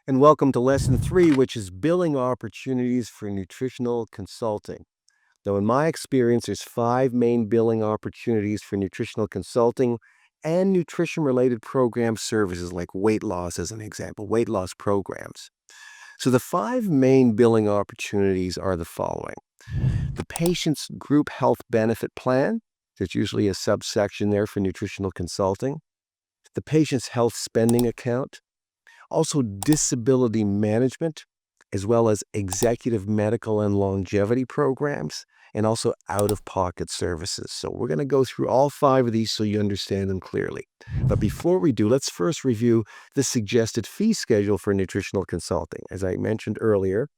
And welcome to lesson 3, which is billing opportunities for nutritional consulting. Now, in my experience, there's 5 main billing opportunities for nutritional consulting and nutrition-related program services like weight loss, as an example, weight loss programs. So the 5 main billing opportunities are the following. The patient's group health benefit plan, there's usually a subsection there for nutritional consulting. The patient's health spending account, also disability management, as well as executive medical and longevity programs, and also out-of-pocket services. So we're going to go through all 5 of these so you understand them clearly. But before we do, let's first review the suggested fee schedule for nutritional consulting. As I mentioned earlier,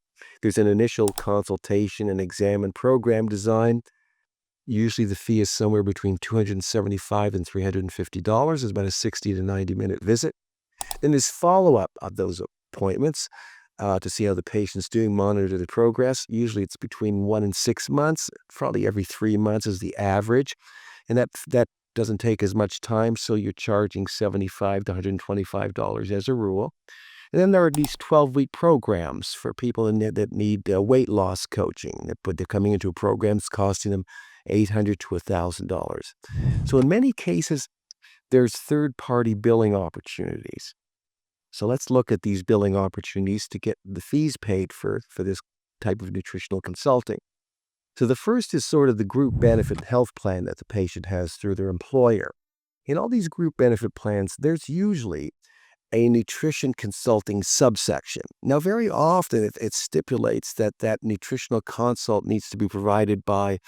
there's an initial consultation and exam and program design. Usually the fee is somewhere between $275 and $350. It's about a 60 to 90-minute visit. Then there's follow-up of those appointments to see how the patient's doing, monitor the progress. Usually it's between 1 and 6 months, probably every 3 months is the average. And that doesn't take as much time, so you're charging $75 to $125 as a rule. And then there are these 12-week programs for people that need weight loss coaching. They're coming into a program that's costing them $800 to $1,000. So in many cases, there's third-party billing opportunities. So let's look at these billing opportunities to get the fees paid for this type of nutritional consulting. So the first is sort of the group benefit health plan that the patient has through their employer. In all these group benefit plans, there's usually a nutrition consulting subsection. Now, very often it stipulates that nutritional consult needs to be provided by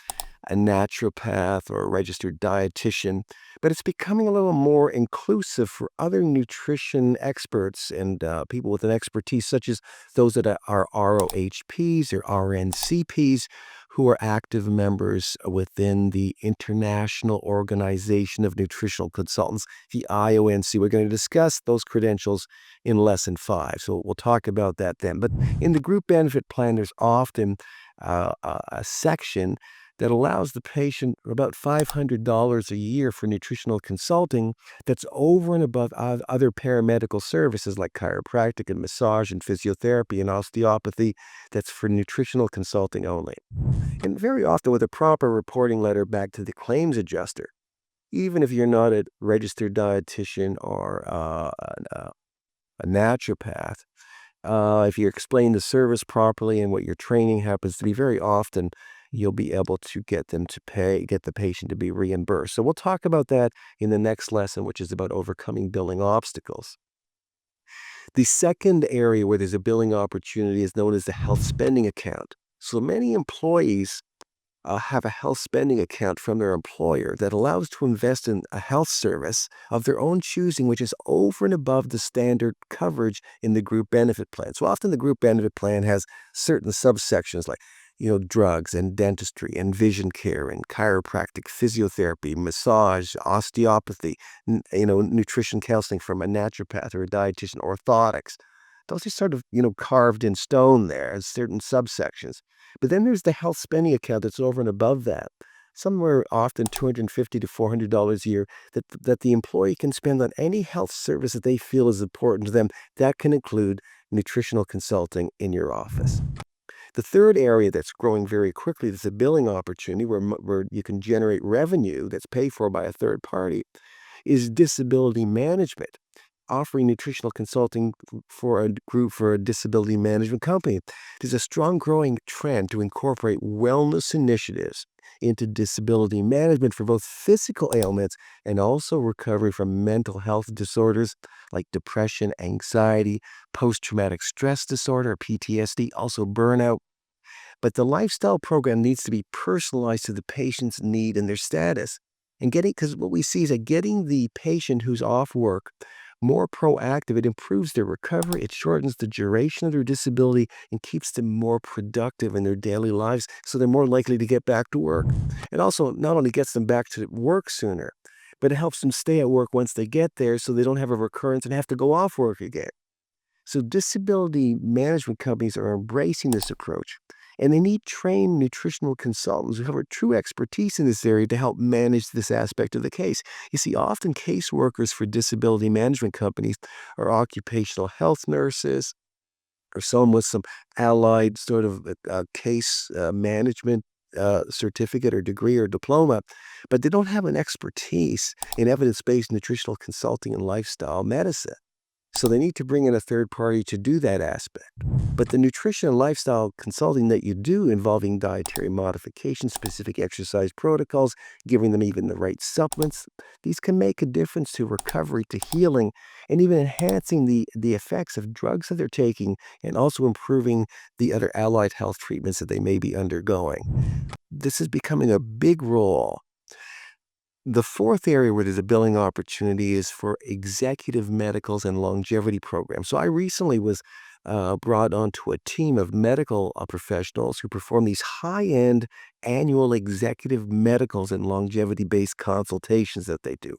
a naturopath or a registered dietitian, but it's becoming a little more inclusive for other nutrition experts and people with an expertise, such as those that are ROHPs or RNCPs, who are active members within the International Organization of Nutritional Consultants, the IONC. We're going to discuss those credentials in lesson 5, so we'll talk about that then. But in the group benefit plan, there's often a section that allows the patient about $500 a year for nutritional consulting that's over and above other paramedical services like chiropractic and massage and physiotherapy and osteopathy. That's for nutritional consulting only. And very often with a proper reporting letter back to the claims adjuster, even if you're not a registered dietitian or a naturopath, if you explain the service properly and what your training happens to be, very often you'll be able to get the patient to be reimbursed. So we'll talk about that in the next lesson, which is about overcoming billing obstacles. The second area where there's a billing opportunity is known as the health spending account. So many employees have a health spending account from their employer that allows to invest in a health service of their own choosing, which is over and above the standard coverage in the group benefit plan. So often the group benefit plan has certain subsections like drugs and dentistry and vision care and chiropractic, physiotherapy, massage, osteopathy, nutrition counseling from a naturopath or a dietitian, orthotics. Those are sort of, carved in stone there as certain subsections. But then there's the health spending account that's over and above that. Somewhere often $250 to $400 a year that the employee can spend on any health service that they feel is important to them. That can include nutritional consulting in your office. The third area that's growing very quickly is a billing opportunity where you can generate revenue that's paid for by a third party is disability management, offering nutritional consulting for a disability management company. There's a strong growing trend to incorporate wellness initiatives into disability management for both physical ailments and also recovery from mental health disorders like depression, anxiety, post-traumatic stress disorder, PTSD, also burnout. But the lifestyle program needs to be personalized to the patient's need and their status. Because what we see is that getting the patient who's off work more proactive, it improves their recovery, it shortens the duration of their disability, and keeps them more productive in their daily lives, so they're more likely to get back to work. It also not only gets them back to work sooner, but it helps them stay at work once they get there so they don't have a recurrence and have to go off work again. So disability management companies are embracing this approach, and they need trained nutritional consultants who have a true expertise in this area to help manage this aspect of the case. You see, often caseworkers for disability management companies are occupational health nurses, or someone with some allied sort of case management certificate or degree or diploma, but they don't have an expertise in evidence-based nutritional consulting and lifestyle medicine. So they need to bring in a third party to do that aspect. But the nutrition and lifestyle consulting that you do involving dietary modification, specific exercise protocols, giving them even the right supplements, these can make a difference to recovery, to healing, and even enhancing the effects of drugs that they're taking and also improving the other allied health treatments that they may be undergoing. This is becoming a big role. The fourth area where there's a billing opportunity is for executive medicals and longevity programs. So I recently was brought onto a team of medical professionals who perform these high-end annual executive medicals and longevity-based consultations that they do.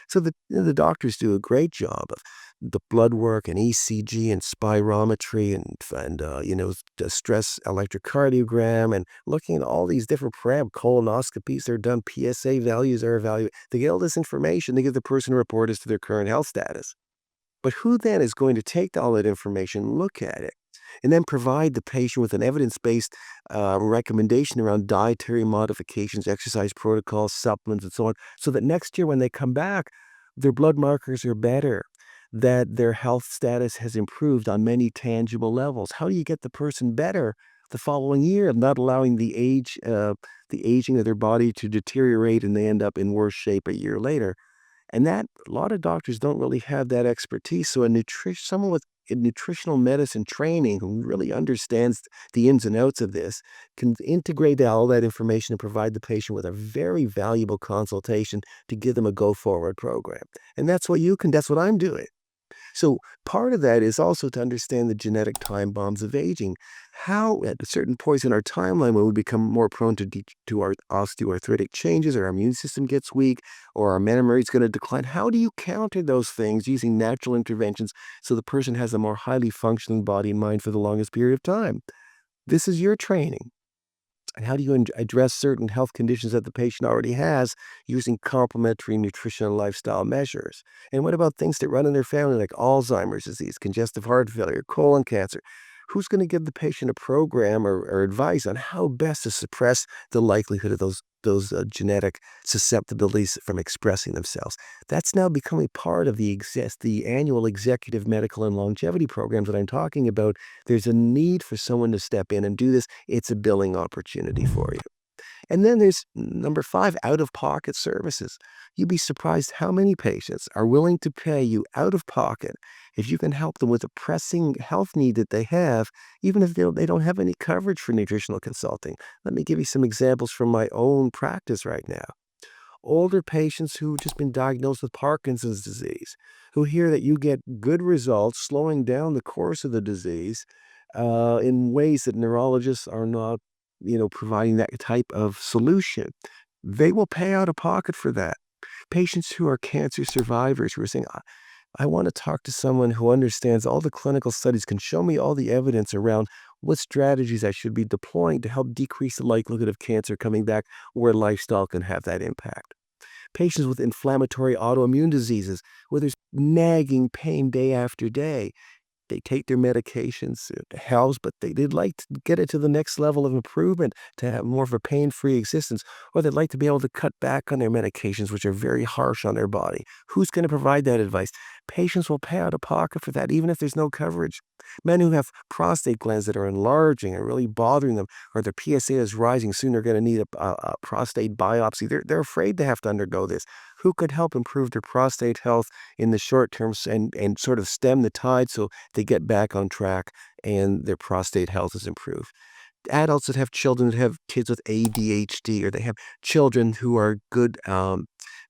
So the doctors do a great job of the blood work and ECG and spirometry and the stress electrocardiogram and looking at all these different colonoscopies. They're done. PSA values are evaluated. They get all this information. They give the person a report as to their current health status. But who then is going to take all that information, look at it, and then provide the patient with an evidence-based recommendation around dietary modifications, exercise protocols, supplements, and so on, so that next year when they come back, their blood markers are better, that their health status has improved on many tangible levels? How do you get the person better the following year, not allowing the aging of their body to deteriorate and they end up in worse shape a year later? And that a lot of doctors don't really have that expertise. So someone with a nutritional medicine training who really understands the ins and outs of this can integrate all that information and provide the patient with a very valuable consultation to give them a go-forward program. And that's what I'm doing. So part of that is also to understand the genetic time bombs of aging. How at certain points in our timeline when we become more prone to our osteoarthritic changes, or our immune system gets weak, or our memory is going to decline. How do you counter those things using natural interventions so the person has a more highly functioning body and mind for the longest period of time? This is your training. And how do you address certain health conditions that the patient already has using complementary nutrition and lifestyle measures? And what about things that run in their family like Alzheimer's disease, congestive heart failure, colon cancer? Who's going to give the patient a program or advice on how best to suppress the likelihood of those genetic susceptibilities from expressing themselves? That's now becoming part of the annual executive medical and longevity programs that I'm talking about. There's a need for someone to step in and do this. It's a billing opportunity for you. And then there's number five, out-of-pocket services. You'd be surprised how many patients are willing to pay you out of pocket if you can help them with a pressing health need that they have, even if they don't have any coverage for nutritional consulting. Let me give you some examples from my own practice right now. Older patients who've just been diagnosed with Parkinson's disease, who hear that you get good results slowing down the course of the disease in ways that neurologists are not, providing that type of solution. They will pay out of pocket for that. Patients who are cancer survivors who are saying, I want to talk to someone who understands all the clinical studies, can show me all the evidence around what strategies I should be deploying to help decrease the likelihood of cancer coming back, where lifestyle can have that impact. Patients with inflammatory autoimmune diseases, where there's nagging pain day after day. They take their medications, it helps, but they'd like to get it to the next level of improvement to have more of a pain-free existence, or they'd like to be able to cut back on their medications, which are very harsh on their body. Who's going to provide that advice? Patients will pay out of pocket for that, even if there's no coverage. Men who have prostate glands that are enlarging and really bothering them, or their PSA is rising, soon they're going to need a prostate biopsy. They're afraid to have to undergo this. Who could help improve their prostate health in the short term and sort of stem the tide so they get back on track and their prostate health is improved? Adults that have children that have kids with ADHD, or they have children who are good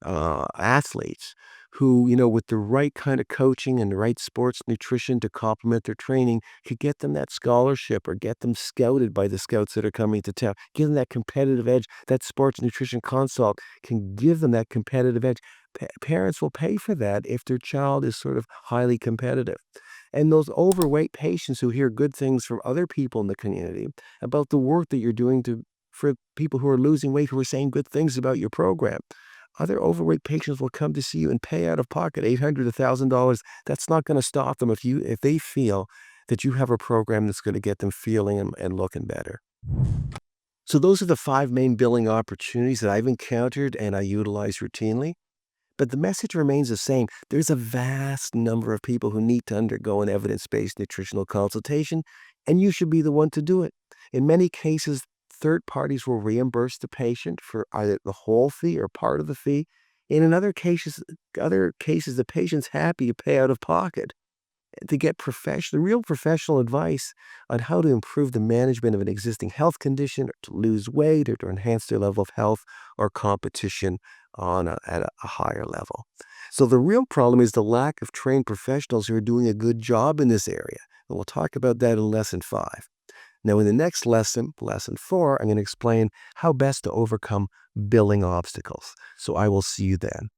athletes who, with the right kind of coaching and the right sports nutrition to complement their training, could get them that scholarship or get them scouted by the scouts that are coming to town, give them that competitive edge. That sports nutrition consult can give them that competitive edge. Parents will pay for that if their child is sort of highly competitive. And those overweight patients who hear good things from other people in the community about the work that you're doing for people who are losing weight, who are saying good things about your program. Other overweight patients will come to see you and pay out of pocket $800 to $1,000. That's not going to stop them if they feel that you have a program that's going to get them feeling and looking better. So those are the 5 main billing opportunities that I've encountered and I utilize routinely. But the message remains the same. There's a vast number of people who need to undergo an evidence-based nutritional consultation, and you should be the one to do it. In many cases, third parties will reimburse the patient for either the whole fee or part of the fee. And in other cases, the patient's happy to pay out of pocket to get real professional advice on how to improve the management of an existing health condition, or to lose weight, or to enhance their level of health or competition at a higher level. So the real problem is the lack of trained professionals who are doing a good job in this area. And we'll talk about that in lesson 5. Now, in the next lesson, lesson 4, I'm going to explain how best to overcome billing obstacles. So I will see you then.